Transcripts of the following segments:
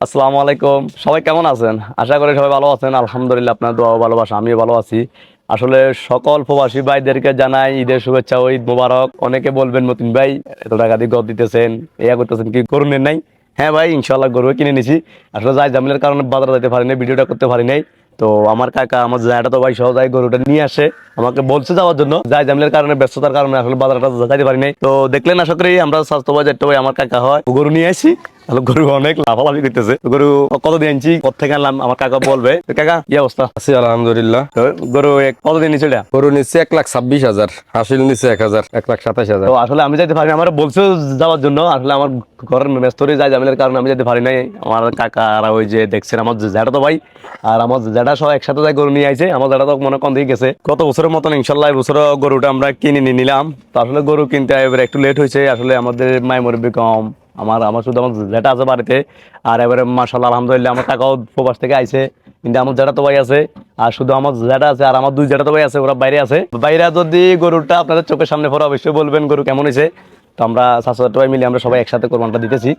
আসসালামু আলাইকুম। সবাই কেমন আছেন? আশা করি সবাই ভালো আছেন। আলহামদুলিল্লাহ, আপনার দোয়া ও ভালোবাসা আমিও ভালো আছি। আসলে সকল প্রবাসী ভাইদেরকে জানাই ঈদের শুভেচ্ছা ও ঈদ মোবারক। অনেকে বলবেন মতিন ভাই এত টাকা দিয়ে গদ দিতেছেন, ইয়া করতেছেন, কি করুন নাই? হ্যাঁ ভাই, ইনশাল্লাহ গরু কিনে নিছি। আসলে যাই জামিলের কারণে বাজারে যেতে পারি নাই, ভিডিওটা করতে পারি নাই। তো আমার কাকা, আমার জায়গাটা তো ভাই সহজায় গরুটা নিয়ে আসে, আমাকে বলছে যাওয়ার জন্য। যাই জামিলের কারণে, ব্যস্ততার কারণে আসলে বাজারটা যাইতে পারি নাই। তো দেখলেন আশা করি আমরা স্বাস্থ্য ভাই যেটা ভাই আমার কাকা হয়, গরু নিয়ে আসি। তাহলে গরু অনেক লাফালাফি করতেছে। গরু কতদিন আনছি, কোথেকে আনলাম, আমার কাকা বলবে। তো কাকা কি অবস্থা? আছি আলহামদুলিল্লাহ। তো গরু কতদিন নিচ্ছে এটা? গরু নিচ্ছে 1,26,000, হাসিল নিচ্ছে 1,000, তো 1,27,000। আসলে আমি যাইতে পারি, আমার বলছে যাওয়ার জন্য। আসলে আমার ঘরের ব্যস্তরে যাই জামিলের কারণে আমি যেতে পারি নাই। আমার কাকা আর ওই যে দেখছেন আমার জ্যাঠা তো ভাই আর আমার জ্যাঠা সব একসাথে যাই গরু নিয়ে আইছে। আমার জ্যাঠা তো মনে কম দিয়ে গেছে গত বছরের মতন। ইনশাল্লাহ বছর গরুটা আমরা কিনে নিয়ে নিলাম। তো আসলে গরু কিনতে এবারে একটু লেট হয়েছে। আসলে আমাদের মাই মুরব্বি কম, আমার আমার শুধু আমার জ্যাঠা আছে বাড়িতে। আর এবারে মাশাআল্লাহ আলহামদুলিল্লাহ আমার কাকাও প্রবাস থেকে আইছে, কিন্তু আমার জ্যাঠা তো ভাই আছে। আর শুধু আমার জ্যাঠা আছে, আর আমার দুই জ্যাঠা তো ভাই আছে, ওরা বাইরে আছে। বাইরে যদি গরুটা আপনাদের চোখের সামনে পড়ে অবশ্যই বলবেন গরু কেমন হয়েছে। তো আমরা 700 টাকা মিলে আমরা সবাই একসাথে কোরবানটা দিতেছি।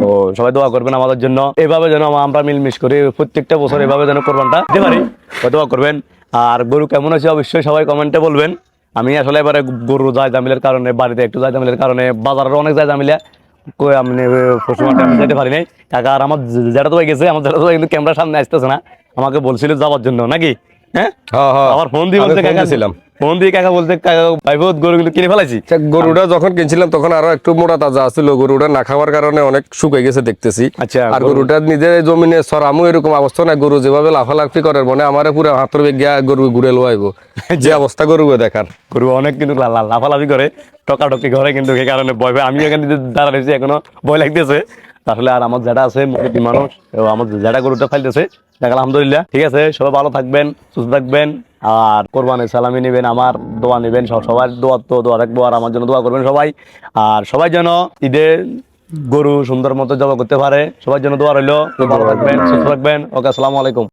তো সবাই দোয়া করবেন আমাদের জন্য, এভাবে যেন আমরা মিলমিশ করি প্রত্যেকটা বছর এভাবে যেন কোরবানটা দিতে পারি। দোয়া করবেন। আর গরু কেমন হয়েছে অবশ্যই সবাই কমেন্টে বলবেন। আমি আসলে এবারে গরু যায় জামিলের কারণে, বাড়িতে একটু যায় জামিলের কারণে, বাজারের অনেক যায় জামিলা কই আমি পশুমাঠে আমি যেতে পারি নাই। কাকা আর আমার যেটা তো গেছে, আমার যেটা তো কিন্তু ক্যামেরার সামনে আসতেছে না। আমাকে বলছিল যাওয়ার জন্য নাকি? হ্যাঁ, হ্যাঁ হ্যাঁ, আবার ফোন দিয়ে আমি বলতে ফোন কাকা, দিছিলাম। ফোন দিয়ে কাকা বলতে কাকা ভাই বহুত গরু কিন্তু কিনে ফেলাইছি। আচ্ছা, গরুটা যখন কিনছিলাম তখন আরো একটু মোটা তাজা আছিল। গরুটা না খাওয়ার কারণে অনেক শুকিয়ে গেছে দেখতেছি। আচ্ছা, আর গরুটা নিজের জমিনে সরামু এরকম অবস্থা না। গরু যেভাবে লাফালাফি করে মনে আমারে পুরো হাতের গিয়া গরু ঘুরে লোয়াইবো, যে অবস্থা গরু দেখার। গরু অনেক কিন্তু লাফালাফি করে, টকাটকি করে, কিন্তু এই কারণে ভয় পাই। আমি এখানে দাঁড়াইছি এখনো ভয় লাগতেছে। আসলে আর আমার যেটা আছে মুরব্বী মানুষ, আমার যেটা গরুটা ফাইলতেছে। দেখ আলহামদুলিল্লাহ ঠিক আছে। সবাই ভালো থাকবেন, সুস্থ থাকবেন। আর কোরবানির সালামি নেবেন, আমার দোয়া নেবেন। সবার দোয়া তো দোয়া রাখবো, আর আমার জন্য দোয়া করবেন সবাই। আর সবাই যেন ঈদে গরু সুন্দর মতো জবা করতে পারে। সবার জন্য দোয়া রইলো। ভালো থাকবেন, সুস্থ থাকবেন। ওকে, আসসালামু আলাইকুম।